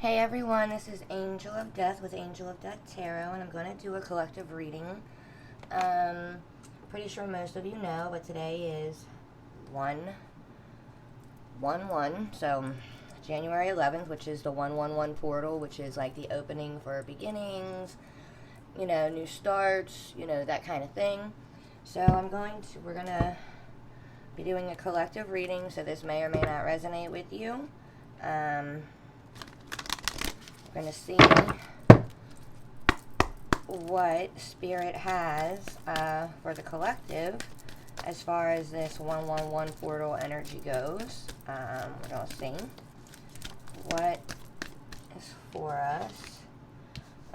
Hey everyone, this is Angel of Death with Angel of Death Tarot, and I'm going to do a collective reading. Um, Pretty sure most of you know, but today is 1/1/1, so January 11th, which is the 1/1/1 portal, which is like the opening for beginnings, new starts, that kind of thing. So we're going to be doing a collective reading, so this may or may not resonate with you. We're going to see what Spirit has for the collective as far as this 1/1/1 portal energy goes. We're going to see what is for us.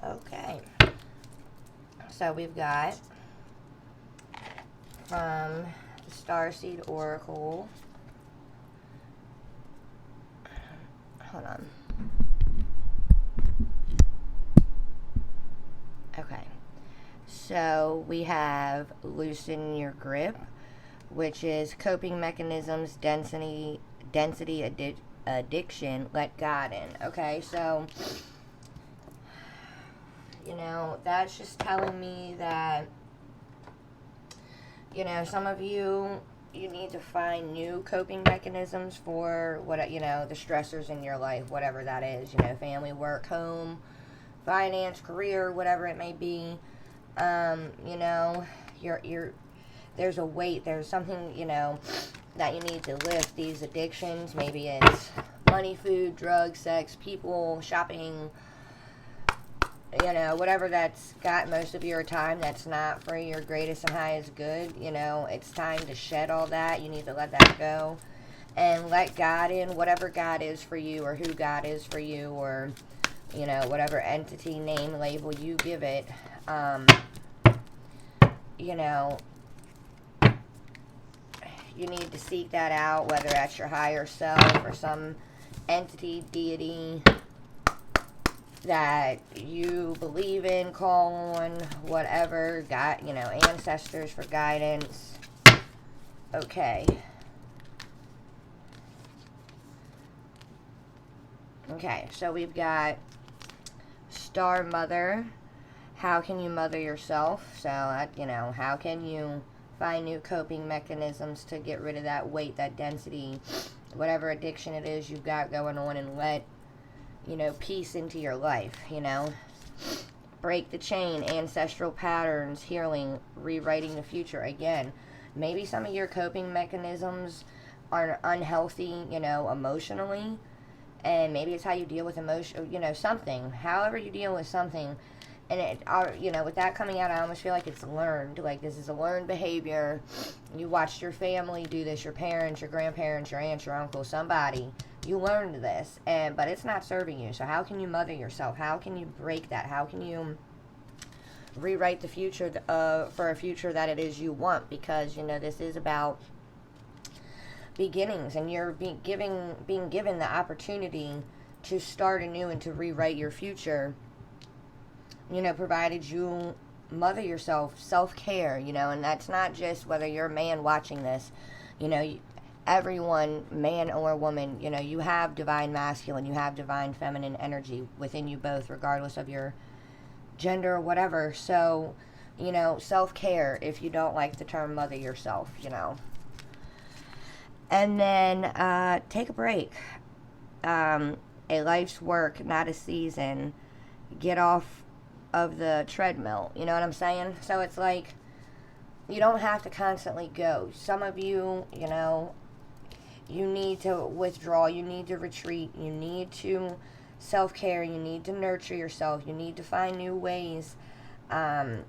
Okay. So we've got from the Starseed Oracle. Hold on. Okay, so we have loosen your grip, which is coping mechanisms, density addiction, let God in. Okay, so, that's just telling me that, some of you need to find new coping mechanisms for what, the stressors in your life, whatever that is, family, work, home, finance, career, whatever it may be. There's a weight, there's something, that you need to lift. These addictions, maybe it's money, food, drugs, sex, people, shopping, whatever that's got most of your time that's not for your greatest and highest good. It's time to shed all that. You need to let that go and let God in, whatever God is for you, or who God is for you, or whatever entity, name, label you give it. You need to seek that out, whether that's your higher self or some entity, deity that you believe in, call on, whatever, God, ancestors for guidance. Okay. Okay, so we've got Star Mother. How can you mother yourself? So, how can you find new coping mechanisms to get rid of that weight, that density, whatever addiction it is you've got going on, and let, peace into your life, Break the chain, ancestral patterns, healing, rewriting the future. Again, maybe some of your coping mechanisms are unhealthy, emotionally. And maybe it's how you deal with emotion, something. However you deal with something. And with that coming out, I almost feel like it's learned. Like, this is a learned behavior. You watched your family do this, your parents, your grandparents, your aunts, your uncle, somebody. You learned this, but it's not serving you. So how can you mother yourself? How can you break that? How can you rewrite the future for a future that it is you want? Because, this is about beginnings, and you're being given the opportunity to start anew and to rewrite your future, provided you mother yourself, self-care, and that's not just whether you're a man watching this, everyone, man or woman, you have divine masculine, you have divine feminine energy within you both, regardless of your gender or whatever. So, self-care, if you don't like the term mother yourself, And then take a break. A life's work, not a season. Get off of the treadmill. You know what I'm saying? So it's like, you don't have to constantly go. Some of you, you need to withdraw. You need to retreat. You need to self-care. You need to nurture yourself. You need to find new ways to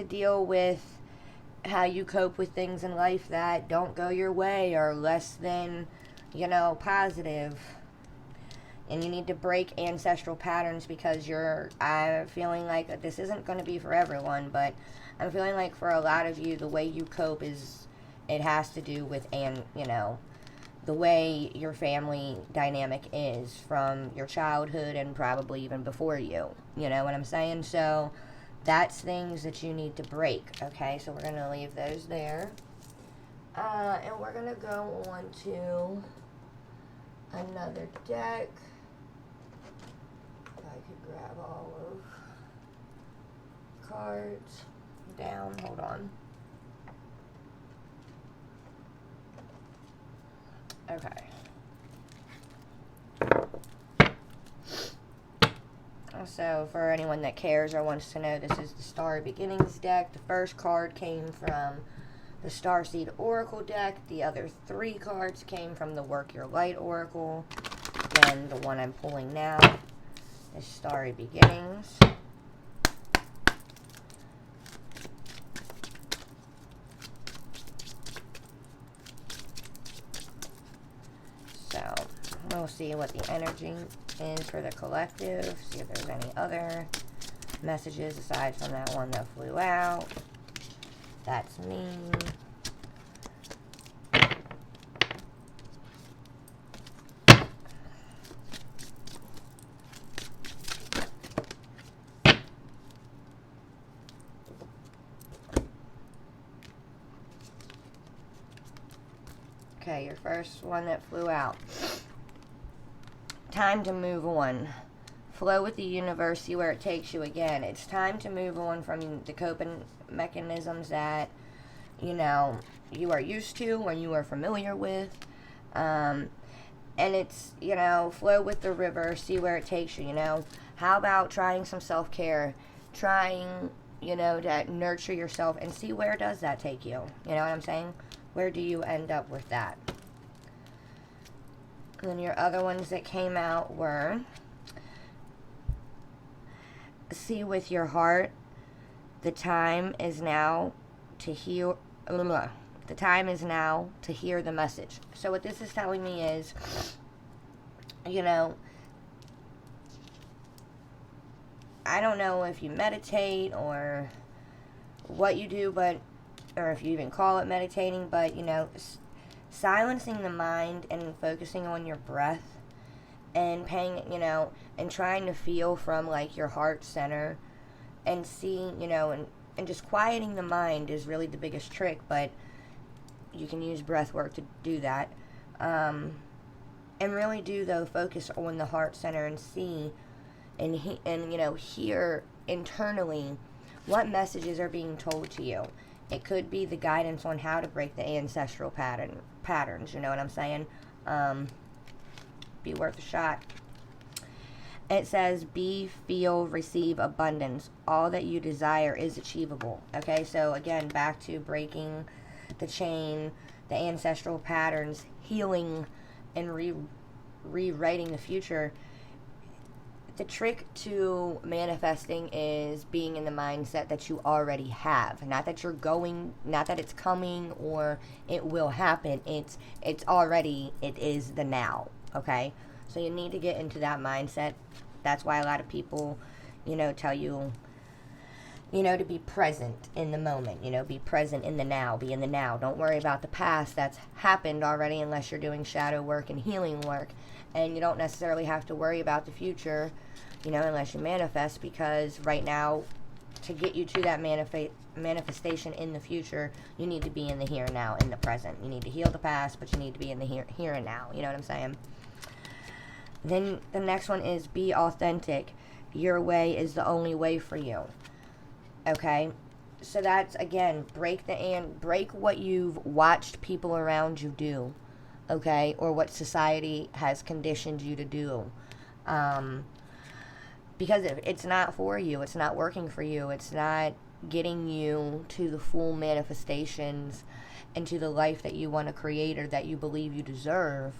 deal with how you cope with things in life that don't go your way or less than, positive. And you need to break ancestral patterns, because I'm feeling like this isn't going to be for everyone, but I'm feeling like for a lot of you, the way you cope it has to do with, the way your family dynamic is from your childhood and probably even before you. You know what I'm saying? So that's things that you need to break. Okay, so we're going to leave those there. And we're going to go on to another deck. I could grab all of cards down. Hold on. Okay. So, for anyone that cares or wants to know, this is the Star Beginnings deck. The first card came from the Starseed Oracle deck. The other 3 cards came from the Work Your Light Oracle. Again, the one I'm pulling now is Starry Beginnings. So, we'll see what the energy is for the collective. See if there's any other messages aside from that one that flew out. That's me. Okay, your first one that flew out. Time to move on. Flow with the universe, see where it takes you again. It's time to move on from the coping mechanisms that, you know, you are used to or you are familiar with. And it's, you know, flow with the river, see where it takes you, you know. How about trying some self-care? Trying, you know, to nurture yourself and see where does that take you. You know what I'm saying? Where do you end up with that? And then your other ones that came out were see with your heart. The time is now to heal. The time is now to hear the message. So what this is telling me is, you know, I don't know if you meditate or what you do, but or if you even call it meditating, but, you know, silencing the mind and focusing on your breath and paying, you know, and trying to feel from, like, your heart center and seeing, you know, and just quieting the mind is really the biggest trick, but you can use breath work to do that. And really do, though, focus on the heart center and see and you know, hear internally what messages are being told to you. It could be the guidance on how to break the ancestral patterns, you know what I'm saying? Be worth a shot. It says, be, feel, receive abundance. All that you desire is achievable. Okay, so again, back to breaking the chain, the ancestral patterns, healing, and rewriting the future. The trick to manifesting is being in the mindset that you already have. Not that you're going, not that it's coming or it will happen. It's already, it is the now, okay? So you need to get into that mindset. That's why a lot of people, you know, tell you, you know, to be present in the moment. You know, be present in the now. Be in the now. Don't worry about the past that's happened already unless you're doing shadow work and healing work. And you don't necessarily have to worry about the future, you know, unless you manifest, because right now, to get you to that manifestation in the future, you need to be in the here and now, in the present. You need to heal the past, but you need to be in the here and now. You know what I'm saying? Then the next one is be authentic. Your way is the only way for you. Okay? So that's, again, break what you've watched people around you do. Okay, or what society has conditioned you to do, because if it's not for you, it's not working for you, it's not getting you to the full manifestations and to the life that you want to create or that you believe you deserve.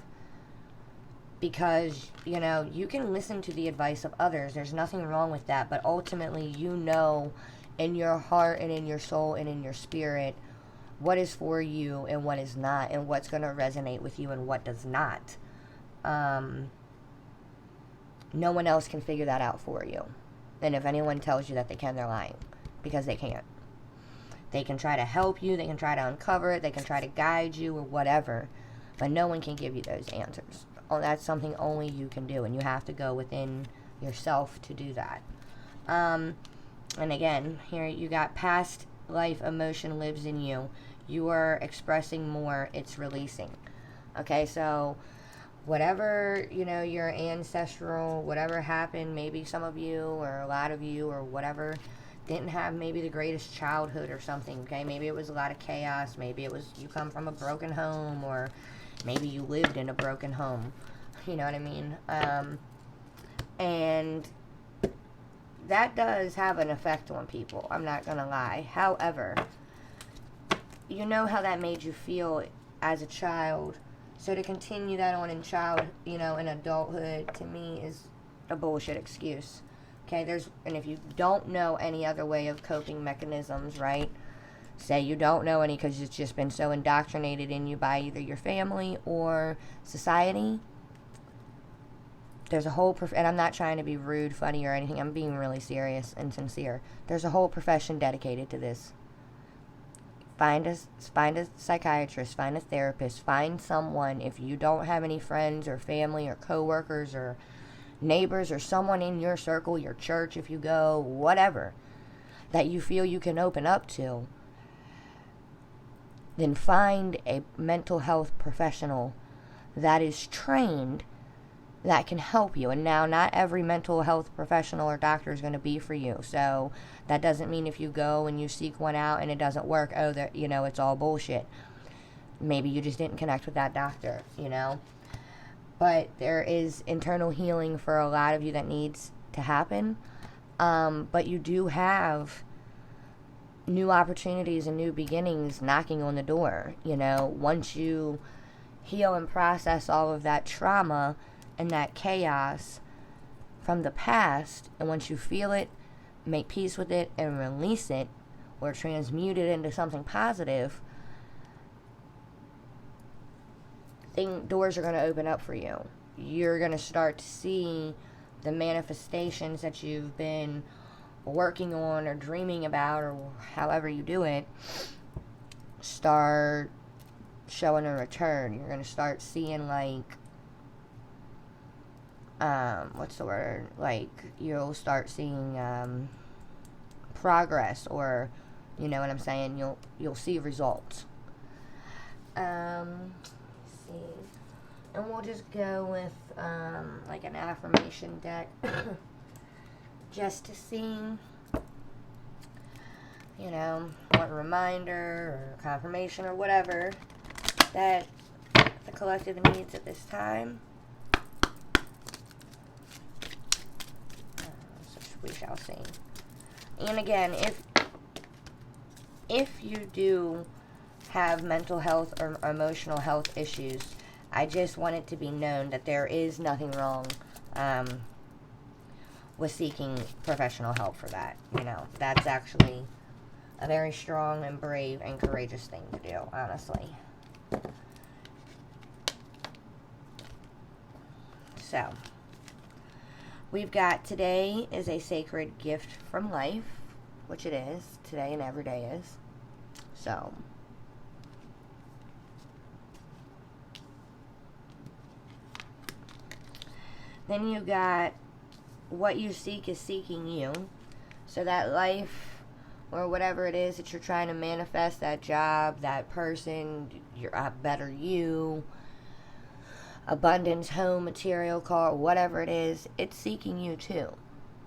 Because, you know, you can listen to the advice of others, there's nothing wrong with that, but ultimately, you know, in your heart and in your soul and in your spirit, what is for you and what is not, and what's going to resonate with you and what does not. No one else can figure that out for you. And if anyone tells you that they can, they're lying, because they can't. They can try to help you, they can try to uncover it, they can try to guide you or whatever, but no one can give you those answers. Oh, that's something only you can do, and you have to go within yourself to do that. And again, here you got past life emotion lives in you. You are expressing more, it's releasing. Okay, so whatever, your ancestral, whatever happened, maybe some of you or a lot of you or whatever didn't have maybe the greatest childhood or something, okay? Maybe it was a lot of chaos. Maybe it was you come from a broken home, or maybe you lived in a broken home. You know what I mean? And that does have an effect on people. I'm not going to lie. However, you know how that made you feel as a child. So to continue that on in in adulthood, to me is a bullshit excuse. Okay, and if you don't know any other way of coping mechanisms, right? Say you don't know any because it's just been so indoctrinated in you by either your family or society. There's a whole, and I'm not trying to be rude, funny, or anything. I'm being really serious and sincere. There's a whole profession dedicated to this. Find a psychiatrist, find a therapist, find someone. If you don't have any friends or family or coworkers or neighbors or someone in your circle, your church, if you go, whatever, that you feel you can open up to, then find a mental health professional that is trained, that can help you. And now, not every mental health professional or doctor is going to be for you. So that doesn't mean if you go and you seek one out and it doesn't work, it's all bullshit. Maybe you just didn't connect with that doctor, But there is internal healing for a lot of you that needs to happen. But you do have new opportunities and new beginnings knocking on the door. Once you heal and process all of that trauma and that chaos from the past, and once you feel it, make peace with it and release it or transmute it into something positive, doors are going to open up for you. You're going to start to see the manifestations that you've been working on or dreaming about, or however you do it, start showing a return. You're going to start seeing you'll start seeing progress, or you know what I'm saying, you'll see results. Let's see, and we'll just go with an affirmation deck just to see what reminder or confirmation or whatever that the collective needs at this time. We shall see. And again, if you do have mental health or emotional health issues, I just want it to be known that there is nothing wrong with seeking professional help for that. That's actually a very strong and brave and courageous thing to do, honestly. So, we've got today is a sacred gift from life, which it is. Today and every day is. So, then you got what you seek is seeking you. So that life or whatever it is that you're trying to manifest, that job, that person, a better you, abundance, home, material, car, whatever it is, it's seeking you too.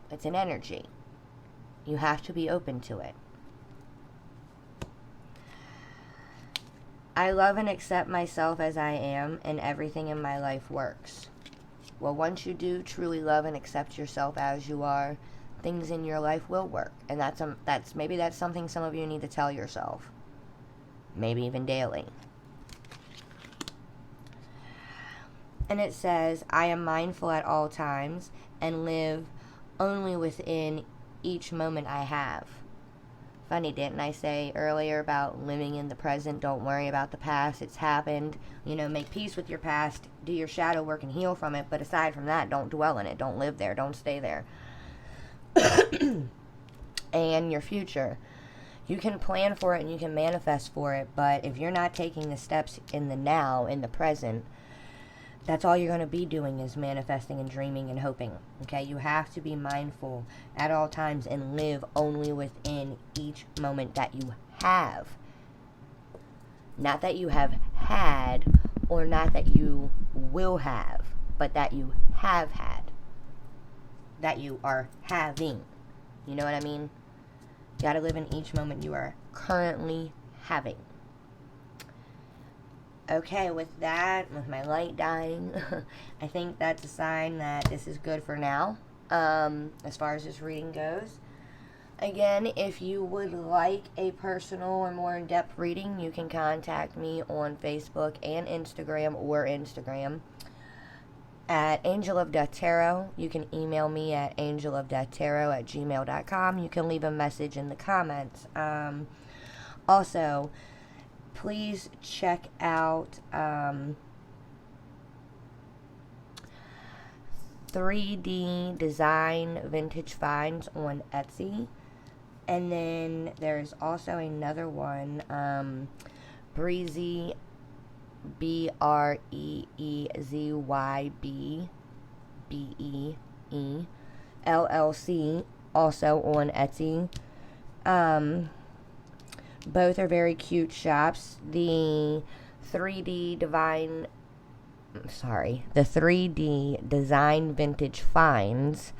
It's an energy. You have to be open to it. I love and accept myself as I am, and everything in my life works. Well, once you do truly love and accept yourself as you are, things in your life will work. And that's something some of you need to tell yourself. Maybe even daily. And it says, I am mindful at all times and live only within each moment I have. Funny, didn't I say earlier about living in the present? Don't worry about the past. It's happened. Make peace with your past. Do your shadow work and heal from it. But aside from that, don't dwell in it. Don't live there. Don't stay there. And your future. You can plan for it and you can manifest for it. But if you're not taking the steps in the now, in the present, that's all you're going to be doing is manifesting and dreaming and hoping. Okay? You have to be mindful at all times and live only within each moment that you have. Not that you have had or not that you will have, but that you have had, that you are having. You know what I mean? You gotta live in each moment you are currently having. Okay, with that, with my light dying, I think that's a sign that this is good for now, as far as this reading goes. Again, if you would like a personal or more in-depth reading, you can contact me on Facebook and Instagram at angelofdeathtarot. You can email me at angelofdeathtarot@gmail.com. You can leave a message in the comments. Also, please check out 3D Design Vintage Finds on Etsy. And then there's also another one, Breezy, BreezyBee LLC, also on Etsy. Both are very cute shops. The 3D Design Vintage Finds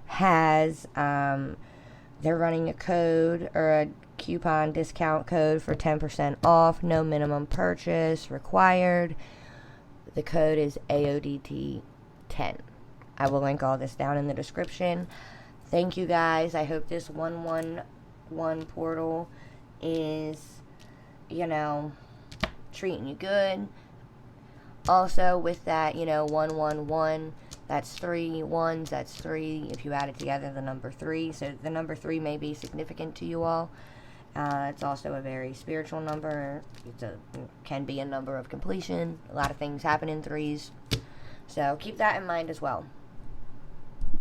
has, they're running a code or a coupon discount code for 10% off. No minimum purchase required. The code is AODT10. I will link all this down in the description. Thank you guys. I hope this 111 portal is, treating you good. Also, with that, 111, that's 3 ones, that's 3. If you add it together, the number 3. So the number 3 may be significant to you all. It's also a very spiritual number. Can be a number of completion. A lot of things happen in 3s. So keep that in mind as well.